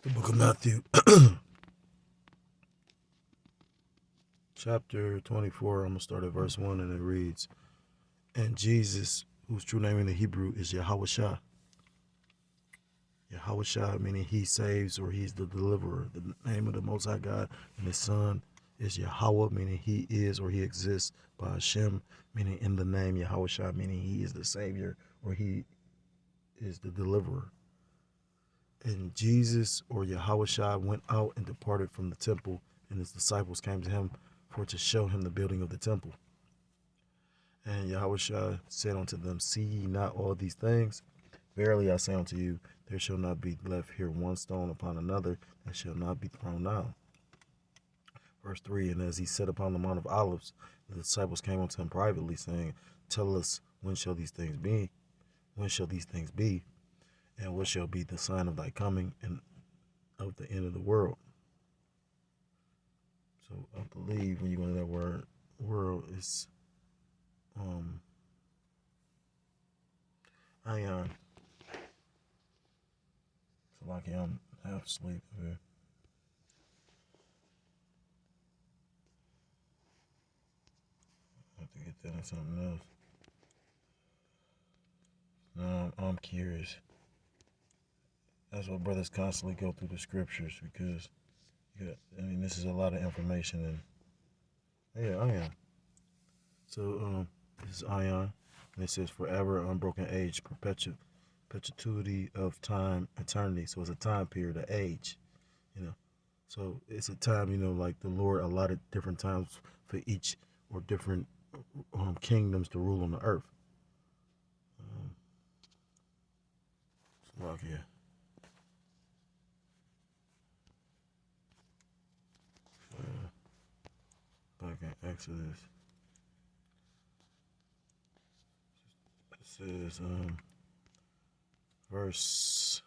The book of Matthew, chapter 24. I'm going to start at verse 1, and it reads, And Jesus, whose true name in the Hebrew is Yahushua. Yahushua meaning he saves, or he's the deliverer. The name of the Most High God and his son is Yahweh, meaning he is or he exists. By Hashem, meaning in the name. Yahushua meaning he is the savior or he is the deliverer. And Jesus, or Yahushua, went out and departed from the temple, and his disciples came to him for to show him the building of the temple. And Yahushua said unto them, See ye not all these things? Verily I say unto you, there shall not be left here one stone upon another that shall not be thrown down. Verse 3, And as he sat upon the Mount of Olives, the disciples came unto him privately, saying, Tell us, when shall these things be? When shall these things be? And what shall be the sign of thy coming and of the end of the world? So I believe when you go into that word, world is ion. So like I'm half asleep here. I have to get that in something else. Now I'm curious. That's why brothers constantly go through the scriptures, because this is a lot of information, and ion. So this is ion, and it says forever, unbroken age, perpetuity of time, eternity. So it's a time period, an age, So it's a time, like the Lord allotted different times for each or different kingdoms to rule on the earth. Look here. Back in Exodus. It says, verse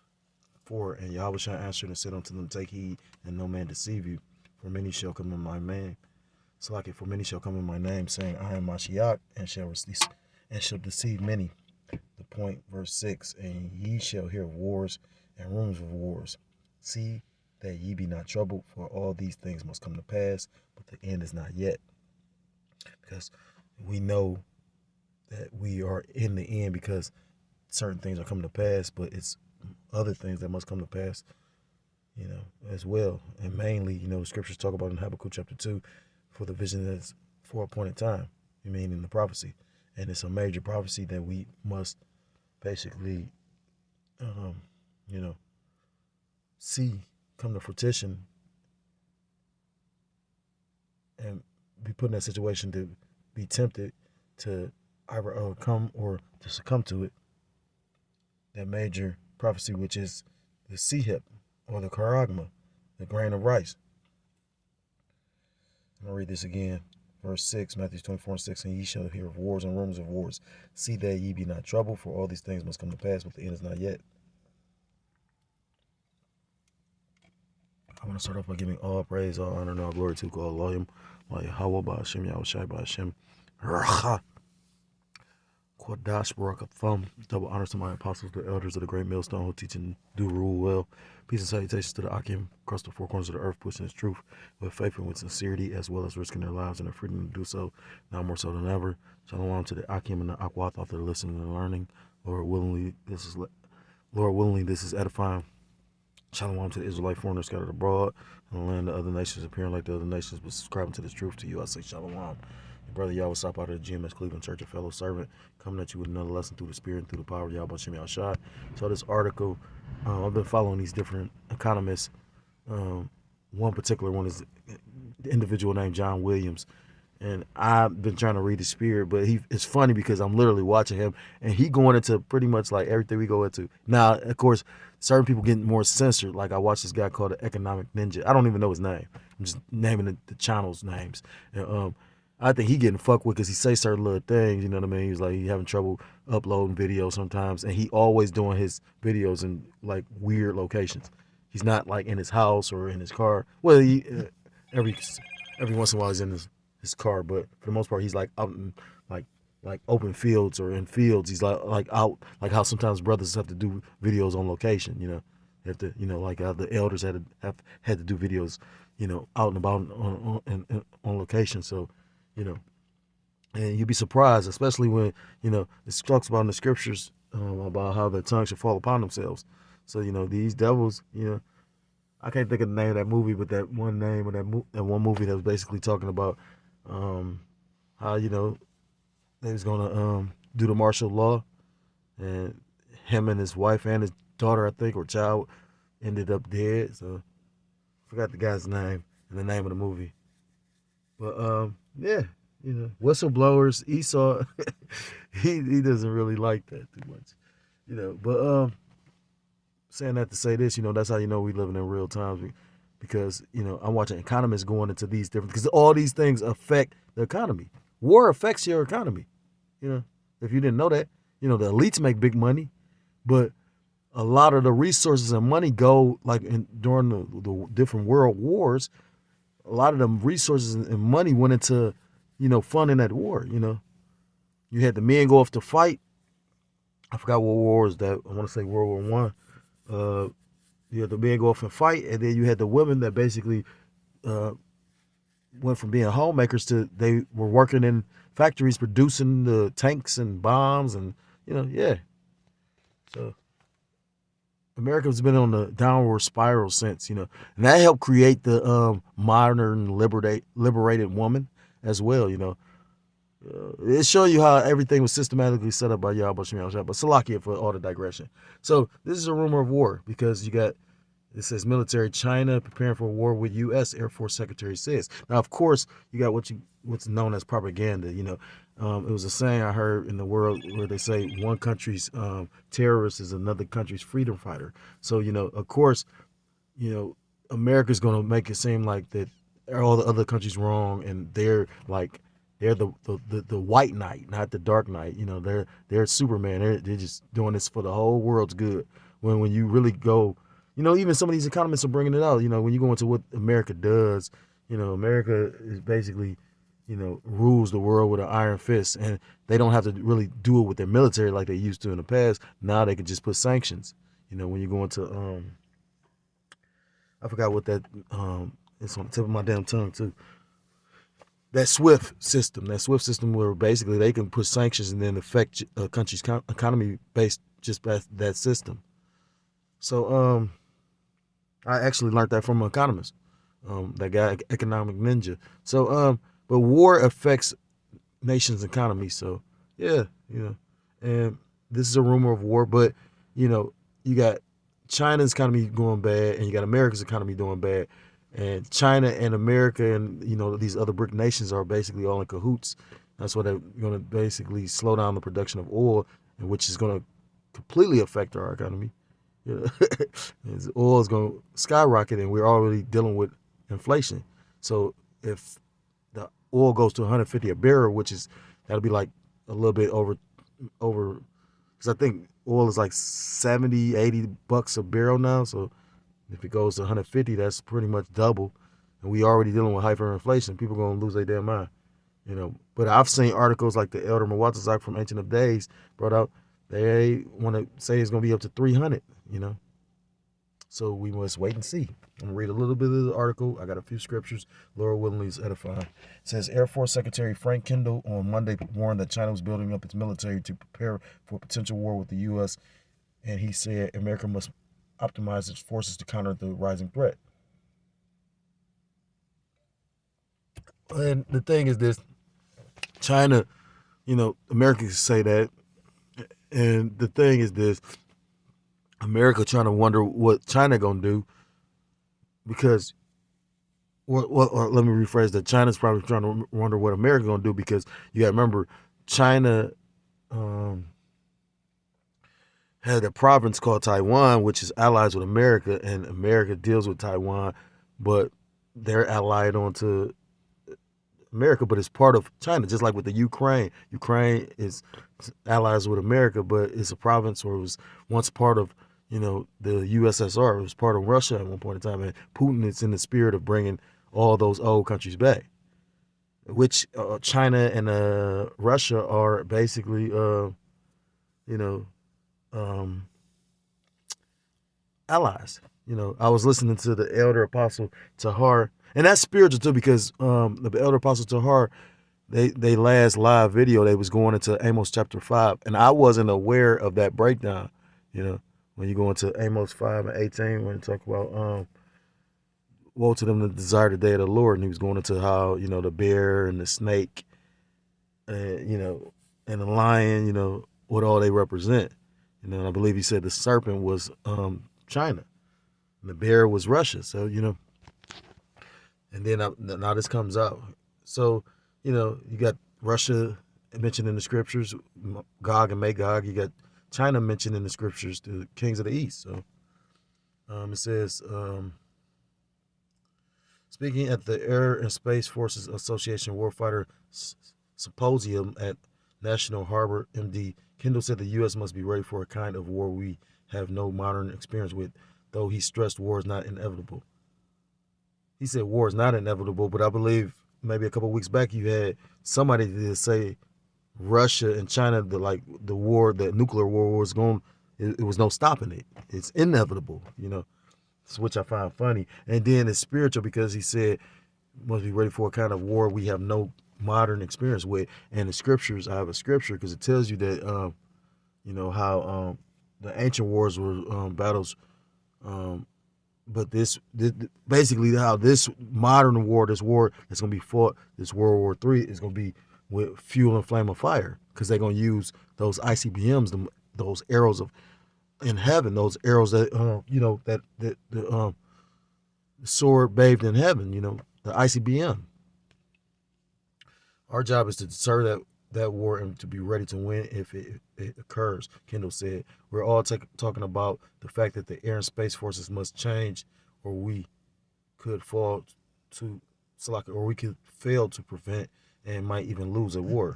4, And Yahushua answered and said unto them, Take heed, and no man deceive you, for many shall come in my name. For many shall come in my name, saying, I am Mashiach, and shall deceive many. The point, verse 6, And ye shall hear of wars and rumors of wars. See that ye be not troubled, for all these things must come to pass, but the end is not yet. Because we know that we are in the end, because certain things are coming to pass, but it's other things that must come to pass, as well. And mainly, the scriptures talk about in Habakkuk chapter 2, for the vision that's for a appointed time, in the prophecy. And it's a major prophecy that we must basically, see come to fruition, and be put in that situation to be tempted to either overcome or to succumb to it. That major prophecy, which is the sihep, or the charagma, the grain of rice. I'm going to read this again. Verse 6, Matthew 24:6, And ye shall hear of wars and rumors of wars. See that ye be not troubled, for all these things must come to pass, but the end is not yet. I want to start off by giving all praise, all honor, and all glory to God, Elohim, Yahweh, Ba'ashem, Yahushai, Ba'ashem, Racha, Quadash, Barak, Thumb. Double honors to my apostles, the elders of the great millstone, who teach and do rule well. Peace and salutations to the Akim, across the four corners of the earth, pushing his truth with faith and with sincerity, as well as risking their lives and their freedom to do so, now more so than ever. Shalom to the Akim and the Akwath, out there listening and learning. Lord willingly, this is edifying. Shalom to the Israelite foreigners scattered abroad in the land of other nations, appearing like the other nations, but subscribing to this truth. To you I say shalom. Your brother Yahweh Sop out of the GMS Cleveland Church, a fellow servant, coming at you with another lesson through the Spirit and through the power of Yahweh Shem Yahshai. So this article, I've been following these different economists. One particular one is the individual named John Williams. And I've been trying to read the Spirit, but it's funny because I'm literally watching him, and he going into pretty much like everything we go into. Now, of course, certain people getting more censored. Like I watched this guy called the Economic Ninja. I don't even know his name. I'm just naming the channel's names. And I think he getting fucked with because he say certain little things. You know what I mean? He's like he having trouble uploading videos sometimes, and he always doing his videos in like weird locations. He's not like in his house or in his car. Well, he, every once in a while he's in his car, but for the most part he's like out in like open fields or in fields. He's like out, like how sometimes brothers have to do videos on location, Have to, like how the elders had to do videos, out and about on location. So, you know, and you'd be surprised, especially when it talks about in the scriptures about how their tongue should fall upon themselves. So these devils, I can't think of the name of that movie, but that one name of that one movie that was basically talking about um, how they was gonna do the martial law, and him and his wife and his daughter, I think, or child, ended up dead. So I forgot the guy's name and the name of the movie. But yeah, whistleblowers. Esau, he doesn't really like that too much, But saying that to say this, that's how we living in real times, because I'm watching economists going into these different, because all these things affect the economy. War affects your economy. If you didn't know that, the elites make big money, but a lot of the resources and money go like during the different world wars. A lot of them resources and money went into funding that war. You had the men go off to fight. I forgot what war was that. I want to say World War One. You had the men go off and fight, and then you had the women that basically uh, went from being homemakers to they were working in factories producing the tanks and bombs, and yeah. So America's been on the downward spiral since, and that helped create the modern liberated woman as well. It show you how everything was systematically set up by Yahweh Shem Shah. But Salakia for all the digression. So this is a rumor of war because it says military China preparing for war with U.S. Air Force Secretary says. Now, of course, you got what's known as propaganda. It was a saying I heard in the world where they say one country's terrorist is another country's freedom fighter. So, of course, America's going to make it seem like that all the other countries wrong, and they're the white knight, not the dark knight. They're Superman. They're just doing this for the whole world's good. When you really go, even some of these economists are bringing it out. When you go into what America does, America is basically, rules the world with an iron fist, and they don't have to really do it with their military like they used to in the past. Now they can just put sanctions. When you go into I forgot what that it's on the tip of my damn tongue too. That SWIFT system where basically they can put sanctions and then affect a country's economy based just by that system. So I actually learned that from an economist, that guy Economic Ninja. So but war affects nations' economy. So yeah, and this is a rumor of war, but you got China's economy going bad, and you got America's economy doing bad. And China and America and these other BRIC nations are basically all in cahoots. That's why they're going to basically slow down the production of oil, and which is going to completely affect our economy. Oil is going to skyrocket, and we're already dealing with inflation. So if the oil goes to 150 a barrel, that'll be like a little bit over, because I think oil is like 70, $80 a barrel now. So if it goes to 150, that's pretty much double. And we already dealing with hyperinflation. People going to lose their damn mind. But I've seen articles like the Elder Muwatzazak from Ancient of Days brought out, they want to say it's going to be up to 300, So we must wait and see. I'm going to read a little bit of the article. I got a few scriptures. Lord willingly is edifying. It says, Air Force Secretary Frank Kendall on Monday warned that China was building up its military to prepare for a potential war with the U.S. And he said America must optimize its forces to counter the rising threat. And the thing is this, China, America can say that. And the thing is this, America trying to wonder what China going to do, because, or let me rephrase that, China's probably trying to wonder what America going to do, because you got to remember, China had a province called Taiwan, which is allies with America, and America deals with Taiwan, but they're allied onto America, but it's part of China, just like with the Ukraine. Ukraine is allies with America, but it's a province, or it was once part of, the USSR. It was part of Russia at one point in time, and Putin is in the spirit of bringing all those old countries back, which China and Russia are basically, allies. I was listening to the elder apostle Tahar, and that's spiritual too, because the elder apostle Tahar, they last live video, they was going into Amos chapter 5, and I wasn't aware of that breakdown. When you go into Amos 5 and 18, when you talk about woe to them that desire the day of the Lord, and he was going into how the bear and the snake, and the lion, what all they represent. And I believe he said the serpent was China, and the bear was Russia. So and then now this comes out. So you got Russia mentioned in the scriptures, Gog and Magog. You got China mentioned in the scriptures, the kings of the east. So it says, speaking at the Air and Space Forces Association Warfighter Symposium at National Harbor, MD Kendall said the U.S. must be ready for a kind of war we have no modern experience with, though he stressed war is not inevitable. He said war is not inevitable, but I believe maybe a couple of weeks back you had somebody to say Russia and China, the nuclear war was going, it was no stopping it. It's inevitable, which I find funny. And then it's spiritual, because he said must be ready for a kind of war we have no modern experience with. And the scriptures, I have a scripture because it tells you that how the ancient wars were battles, but this basically how this modern war, this war that's going to be fought, this World War III, is going to be with fuel and flame of fire, because they're going to use those ICBMs, those arrows in heaven, those arrows that the sword bathed in heaven, the ICBM. Our job is to deter that war and to be ready to win if it occurs, Kendall said. We're all talking about the fact that the air and space forces must change, or we could fail to prevent and might even lose a war.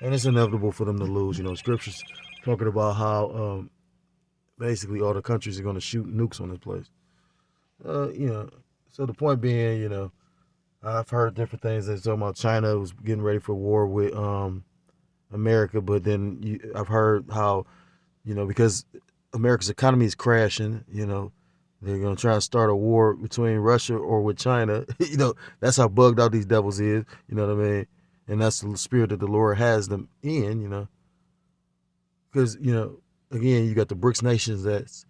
And it's inevitable for them to lose. Scriptures talking about how basically all the countries are going to shoot nukes on this place. So the point being, I've heard different things. They're talking about China was getting ready for war with America, but then I've heard how, because America's economy is crashing, they're going to try to start a war between Russia or with China. That's how bugged out these devils is, you know what I mean? And that's the spirit that the Lord has them in, because, again, you got the BRICS nations that's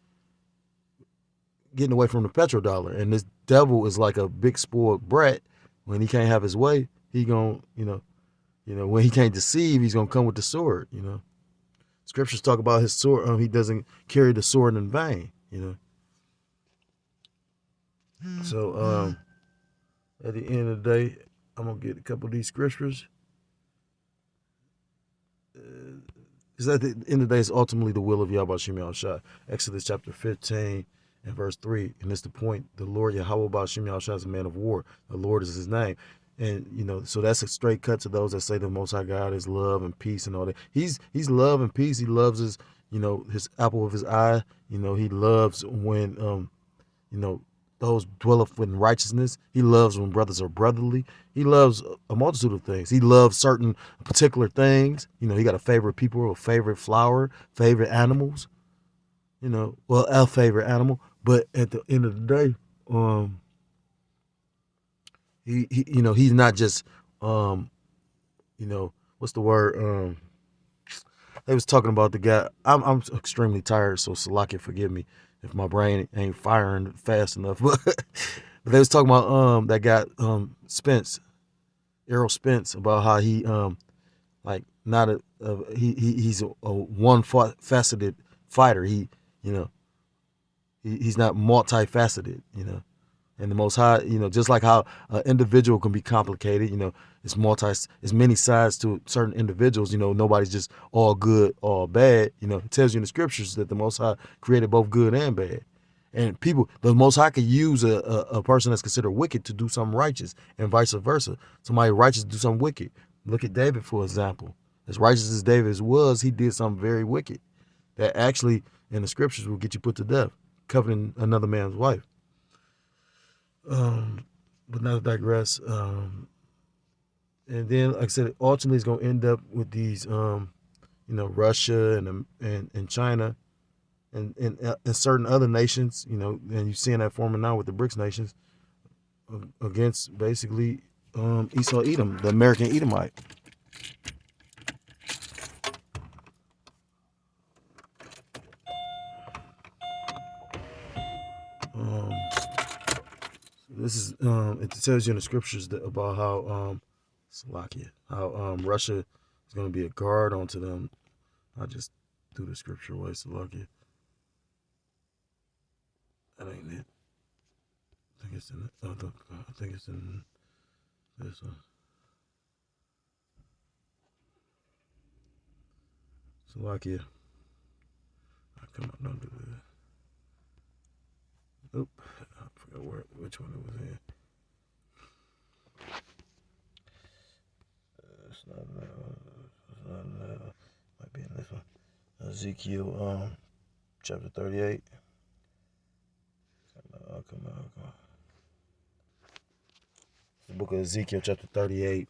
getting away from the petrodollar, and this devil is like a big spoiled brat. When he can't have his way, he gon' when he can't deceive, he's gonna come with the sword. Scriptures talk about his sword. He doesn't carry the sword in vain. So at the end of the day, I'm gonna get a couple of these scriptures. Because at the end of the day, it's ultimately the will of Yahweh Shem Yahushua. Exodus chapter 15 and verse 3. And it's the point. The Lord Yahweh Bashem Yahushua is a man of war. The Lord is his name. And, so that's a straight cut to those that say the Most High God is love and peace and all that. He's love and peace. He loves his, his apple of his eye. He loves when, those dwelleth in righteousness. He loves when brothers are brotherly. He loves a multitude of things. He loves certain particular things. He got a favorite people, a favorite flower, favorite animals. A favorite animal. But at the end of the day, he's not just, what's the word? They was talking about the guy. I'm extremely tired, so Salaki, forgive me if my brain ain't firing fast enough. But they was talking about that guy Spence, Errol Spence, about how he he's a one faceted fighter. He's not multifaceted, and the Most High, just like how an individual can be complicated, it's many sides to certain individuals. Nobody's just all good, all bad. It tells you in the scriptures that the Most High created both good and bad. And the Most High could use a person that's considered wicked to do something righteous, and vice versa. Somebody righteous to do something wicked. Look at David, for example. As righteous as David was, he did something very wicked that actually in the scriptures will get you put to death, coveting another man's wife. But not to digress. And then, like I said, ultimately it's going to end up with these, Russia and China, and certain other nations, you know, and you're seeing that forming now with the BRICS nations against basically Esau Edom, the American Edomite. This is it tells you in the scriptures about how Slovakia, how Russia is going to be a guard onto them. I just threw the scripture away, Slovakia. That ain't it. I think it's in. I think it's in this one. Slovakia. Come on, don't do that. Oop, I forgot which one it was in. It's not that. Might be in this one. Ezekiel, chapter 38. Come on. The book of Ezekiel, chapter 38.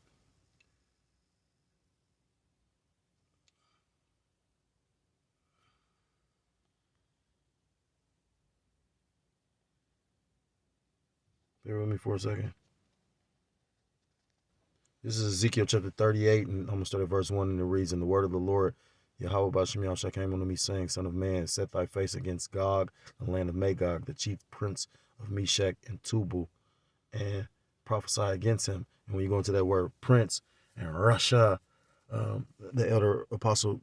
Bear with me for a second. This is Ezekiel chapter 38, and I'm going to start at verse 1, and it reads, "And the word of the Lord, Yahweh Bashem Yahushua, came unto me, saying, Son of man, set thy face against Gog, the land of Magog, the chief prince of Meshech and Tubal, and prophesy against him." And when you go into that word prince and Russia, the elder apostle,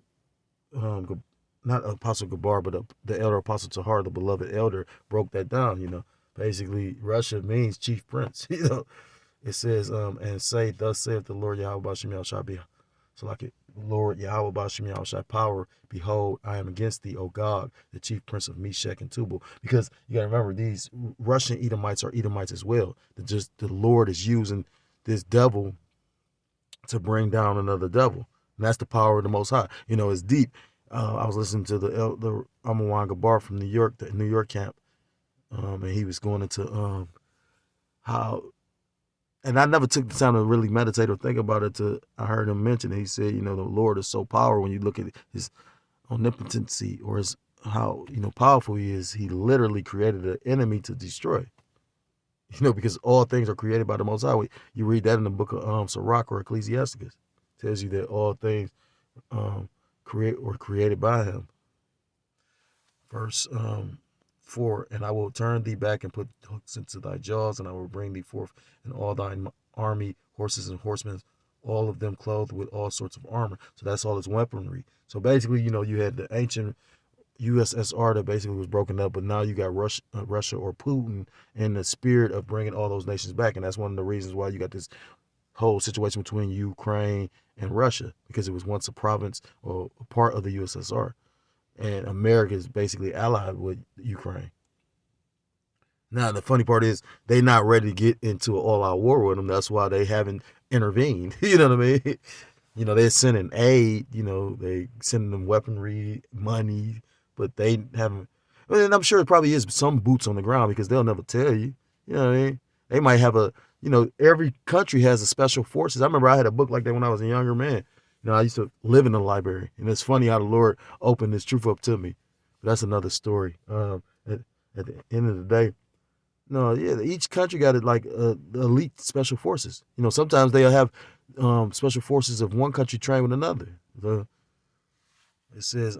not Apostle Gabar, but the elder apostle Tahar, the beloved elder, broke that down. You know, basically Russia means chief prince. You know, it says, and say, "Thus saith the Lord Yahweh Bashem Yahushua, be so like it, Lord Yahweh Bashem Yahushua, power, behold, I am against thee, O Gog, the chief prince of Meshech and Tubal." Because you got to remember, these Russian Edomites are Edomites as well. The Lord is using this devil to bring down another devil. And that's the power of the Most High. You know, it's deep. I was listening to the Amawan Gabar from New York, the New York camp, and he was going into how, and I never took the time to really meditate or think about it till I heard him mention it. He said, you know, the Lord is so powerful when you look at his omnipotency, or his, how, you know, powerful he is. He literally created an enemy to destroy. You know, because all things are created by the Most High. You read that in the book of Sirach or Ecclesiasticus. It tells you that all things created by him. Verse 4, "And I will turn thee back and put hooks into thy jaws, and I will bring thee forth in all thine army, horses and horsemen, all of them clothed with all sorts of armor." So that's all his weaponry. So basically, you know, you had the ancient USSR that basically was broken up, but now you got Russia or Putin in the spirit of bringing all those nations back. And that's one of the reasons why you got this whole situation between Ukraine and Russia, because it was once a province or a part of the USSR. And America is basically allied with Ukraine. Now, the funny part is they're not ready to get into an all-out war with them. That's why they haven't intervened. You know what I mean? You know, they're sending aid, you know, they sending them weaponry, money, but they haven't. And I'm sure it probably is some boots on the ground, because they'll never tell you. You know what I mean? They might have you know, every country has a special forces. I remember I had a book like that when I was a younger man. You know, I used to live in the library, and it's funny how the Lord opened this truth up to me. But that's another story. At the end of the day, no, yeah, each country got it like the elite special forces. You know, sometimes they'll have special forces of one country train with another. It says,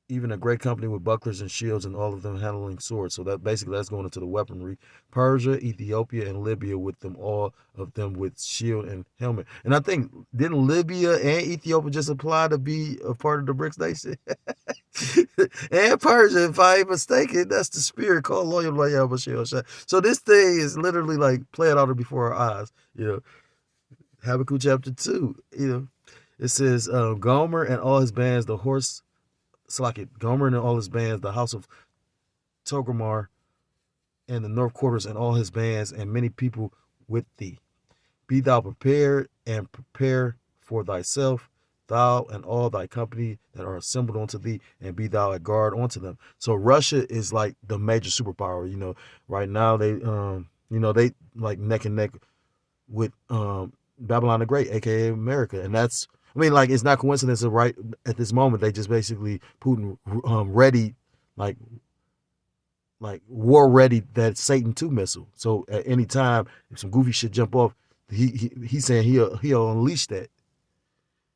even a great company with bucklers and shields, and all of them handling swords. So that basically that's going into the weaponry. Persia, Ethiopia, and Libya, with them, all of them with shield and helmet. And I think, didn't Libya and Ethiopia just apply to be a part of the BRICS nation? And Persia, if I ain't mistaken, that's the spirit called loyal Bashir. So this thing is literally like playing out before our eyes. You know, Habakkuk chapter 2. You know, it says, Gomer and all his bands, the horse. Gomer and all his bands, the house of Togramar, and the north quarters and all his bands, and many people with thee. Be thou prepared, and prepare for thyself, thou and all thy company that are assembled unto thee, and be thou a guard unto them. So Russia is like the major superpower. You know, right now they they like neck and neck with Babylon the Great, aka America, and that's I mean, like, it's not coincidence that right at this moment they just basically Putin ready, like war ready that Satan 2 missile. So at any time, if some goofy shit jump off, he's saying he'll unleash that.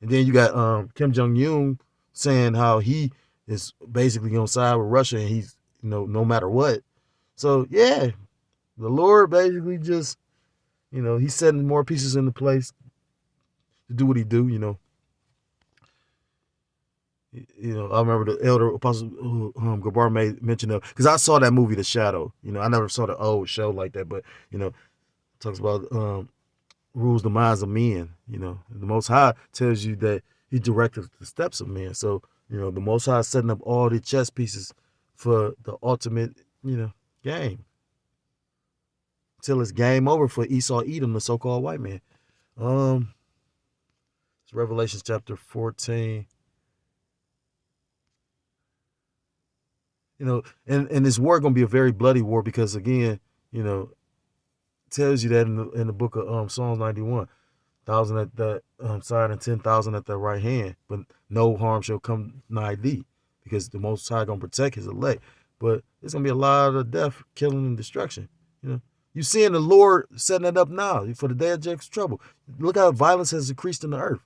And then you got Kim Jong Un saying how he is basically on side with Russia, and he's no matter what. So yeah, the Lord basically just he's setting more pieces into place to do what he do. I remember the elder apostle Gabar made mention of, because I saw that movie The Shadow. I never saw the old show like that, but talks about rules the minds of men. The Most High tells you that he directed the steps of men. So the Most High is setting up all the chess pieces for the ultimate game, till it's game over for Esau Edom, the so-called white man. It's Revelation chapter 14. And this war gonna be a very bloody war, because again, tells you that in the book of Psalms 91, 1,000 at that side and 10,000 at the right hand, but no harm shall come nigh thee, because the Most High gonna protect his elect. But it's gonna be a lot of death, killing, and destruction. You seeing the Lord setting it up now for the day of Jacob's trouble. Look how violence has increased in the earth.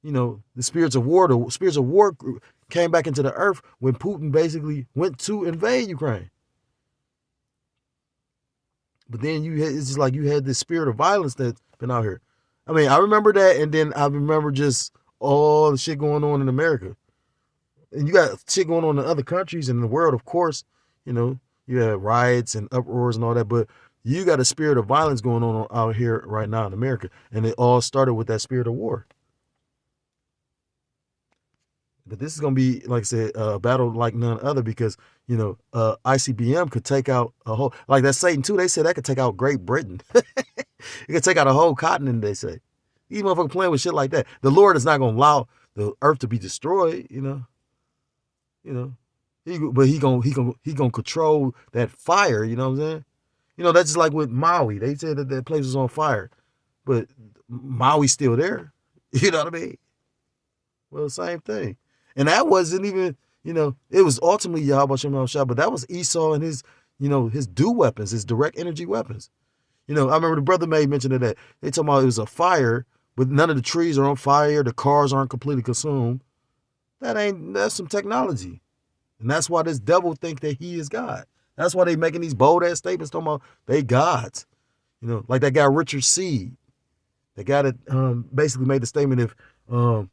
The spirits of war came back into the earth when Putin basically went to invade Ukraine. But then it's just like you had this spirit of violence that's been out here. I mean, I remember that, and then I remember just all the shit going on in America. And you got shit going on in other countries and in the world, of course. You have riots and uproars and all that, but you got a spirit of violence going on out here right now in America. And it all started with that spirit of war. But this is going to be, like I said, a battle like none other, because, ICBM could take out a whole, like that Satan 2, they said that could take out Great Britain. It could take out a whole continent, they say. These motherfuckers playing with shit like that. The Lord is not going to allow the earth to be destroyed, but he gonna control that fire, you know what I'm saying? That's just like with Maui. They said that place was on fire, but Maui's still there. You know what I mean? Well, same thing. And that wasn't even, it was ultimately Yahweh Shem Shah, but that was Esau and his, his weapons, his direct energy weapons. I remember the brother made mention of that. They talking about it was a fire, but none of the trees are on fire. The cars aren't completely consumed. That's some technology. And that's why this devil think that he is God. That's why they making these bold ass statements talking about they gods. Like that guy Richard Seed. The guy that basically made the statement, if you're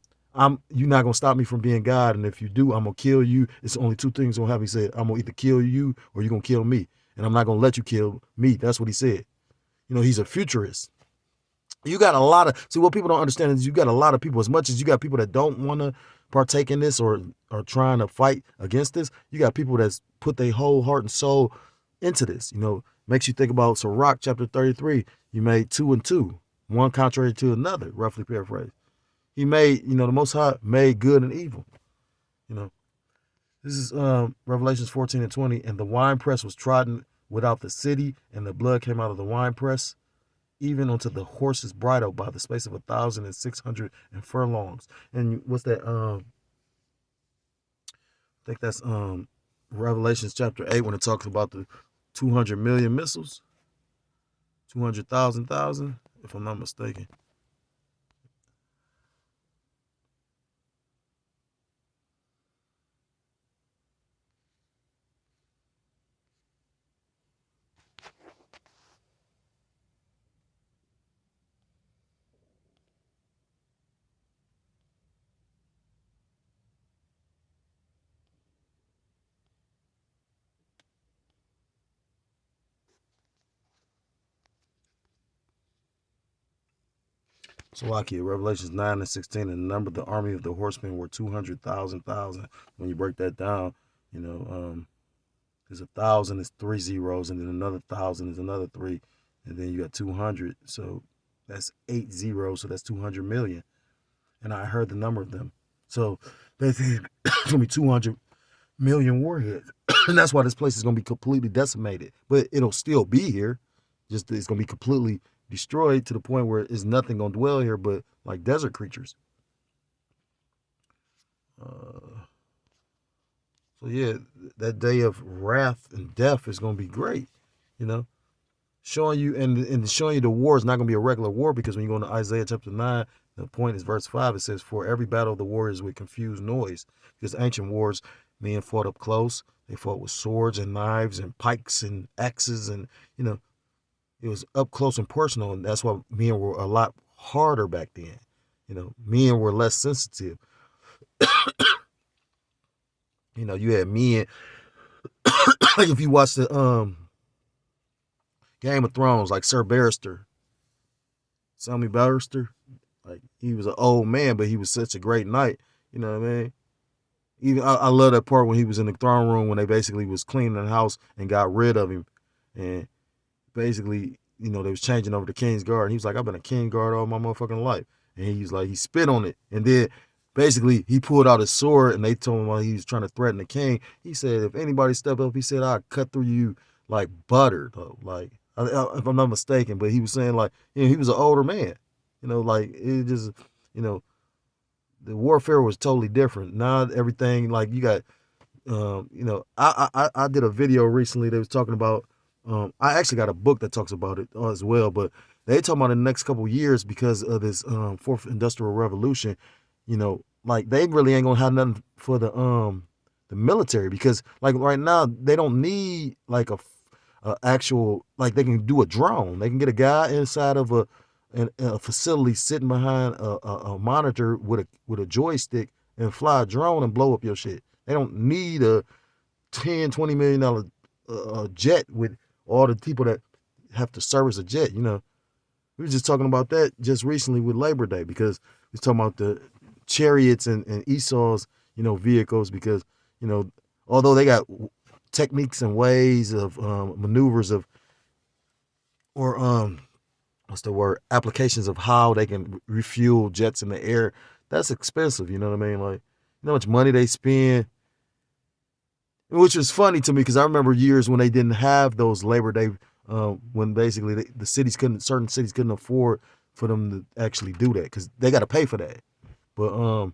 not gonna stop me from being God, and if you do, I'm gonna kill you. It's only two things gonna happen. He said, I'm gonna either kill you or you're gonna kill me. And I'm not gonna let you kill me. That's what he said. He's a futurist. You got a lot of, see, what people don't understand is you got a lot of people, as much as you got people that don't want to partake in this or are trying to fight against this, you got people that's put their whole heart and soul into this. Makes you think about Sirach chapter 33. You made 2 and 2, one contrary to another, roughly paraphrased. He made, the Most High made good and evil. This is Revelations 14 and 20. And the winepress was trodden without the city, and the blood came out of the winepress, even unto the horse's bridle, by the space of 1,600 furlongs. And what's that? I think that's Revelations chapter 8, when it talks about the 200 million missiles, 200,000, if I'm not mistaken. Salakia, Revelations 9 and 16, and the number of the army of the horsemen were 200,000. When you break that down, there's 1,000 is 3 zeros, and then another 1,000 is another 3, and then you got 200. So that's 8 zeros, so that's 200 million. And I heard the number of them. So basically, it's going to be 200 million warheads. And that's why this place is going to be completely decimated. But it'll still be here. Just it's going to be completely destroyed to the point where there's nothing going to dwell here but like desert creatures. Uh, so yeah, that day of wrath and death is gonna be great. You know, showing you and showing you the war is not gonna be a regular war because when you go into Isaiah chapter 9, the point is verse 5. It says, "For every battle of the warriors with confused noise," because ancient wars, men fought up close. They fought with swords and knives and pikes and axes, and you know it was up close and personal, and that's why men were a lot harder back then. You know, men were less sensitive. You know, you had men like if you watch the Game of Thrones, like Sir Barrister, Sammy Barrister, like he was an old man, but he was such a great knight. You know what I mean? Even I love that part when he was in the throne room when they basically was cleaning the house and got rid of him, and basically, you know, they was changing over to King's Guard. And he was like, I've been a King Guard all my motherfucking life. And he's like, he spit on it. And then basically he pulled out his sword and they told him while he was trying to threaten the king, he said, if anybody step up, he said, I'll cut through you like butter. Though. Like, if I'm not mistaken, but he was saying like, you know, he was an older man. You know, like it just, you know, the warfare was totally different. Now everything like you got you know, I did a video recently that was talking about. I actually got a book that talks about it as well, but they talking about in the next couple of years because of this fourth industrial revolution. You know, like they really ain't gonna have nothing for the military because like right now they don't need like a actual like they can do a drone. They can get a guy inside of a facility sitting behind a monitor with a joystick and fly a drone and blow up your shit. They don't need a 10, $20 million jet with all the people that have to service a jet. You know, we were just talking about that just recently with Labor Day because we was talking about the chariots and Esau's, you know, vehicles because, you know, although they got techniques and ways of maneuvers of or what's the word applications of how they can refuel jets in the air, that's expensive. You know what I mean? Like, you know how much money they spend, which was funny to me because I remember years when they didn't have those Labor Day, when basically the cities couldn't, certain cities couldn't afford for them to actually do that because they got to pay for that. But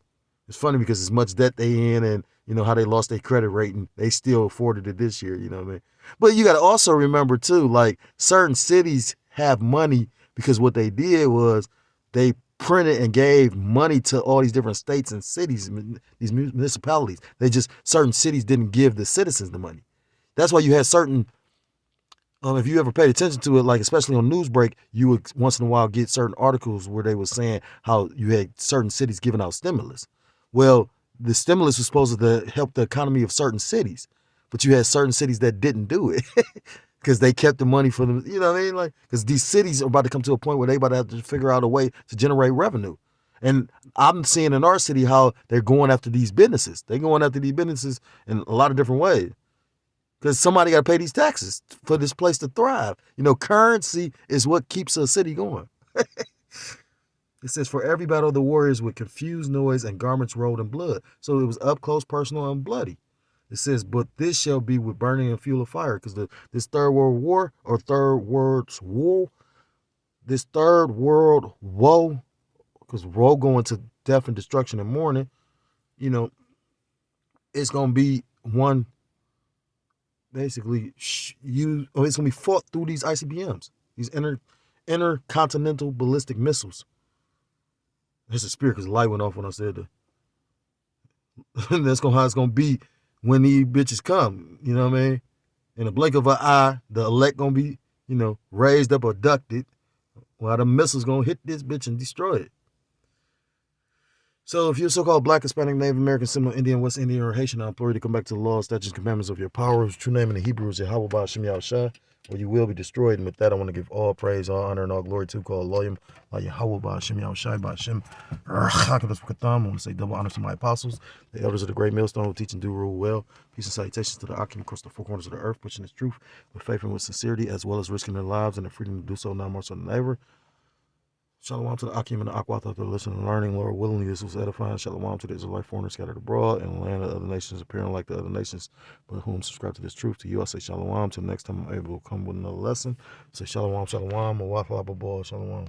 it's funny because as much debt they in and you know how they lost their credit rating, they still afforded it this year. You know what I mean? But you got to also remember too, like certain cities have money because what they did was they printed and gave money to all these different states and cities, these municipalities. They just certain cities didn't give the citizens the money. That's why you had certain. If you ever paid attention to it, like especially on Newsbreak, you would once in a while get certain articles where they were saying how you had certain cities giving out stimulus. Well, the stimulus was supposed to help the economy of certain cities, but you had certain cities that didn't do it because they kept the money for them. You know what I mean? Like, because these cities are about to come to a point where they about to have to figure out a way to generate revenue. And I'm seeing in our city how they're going after these businesses. They're going after these businesses in a lot of different ways because somebody got to pay these taxes for this place to thrive. You know, currency is what keeps a city going. It says, for every battle of the warriors with confused noise and garments rolled in blood. So it was up close, personal, and bloody. It says, but this shall be with burning and fuel of fire. Because this third world war or third world's war, this third world woe, because woe going to death and destruction and mourning, you know, it's going to be one basically it's going to be fought through these ICBMs, these intercontinental ballistic missiles. It's a spirit because the light went off when I said that. That's how it's gonna be when these bitches come. You know what I mean? In a blink of an eye, the elect gonna be, you know, raised up, abducted, while the missiles gonna hit this bitch and destroy it. So if you're so-called Black, Hispanic, Native American, Seminole, Indian, West Indian, or Haitian, I implore you to come back to the law, statutes, commandments of your power, whose true name in the Hebrew is Yahweh Ba'Shem Yahushua, or you will be destroyed. And with that, I want to give all praise, all honor, and all glory to call Loyim, like Yahweh Ba'Shem Yahushua, Ba'Shem Rachakadas Katam. I want to say double honor to my apostles, the elders of the great millstone who teach and do rule well. Peace and salutations to the Akim across the four corners of the earth, pushing this truth with faith and with sincerity, as well as risking their lives and the freedom to do so now more so than ever. Shalom to the Akim and the Akwatha to listen and learning. Lord, willingly this was edifying. Shalom to the Israelite foreigners scattered abroad and the land of other nations appearing like the other nations, but whom subscribe to this truth. To you, I say shalom. Till next time I'm able to come with another lesson. I say shalom, shalom, Mawaf Abba, shalom.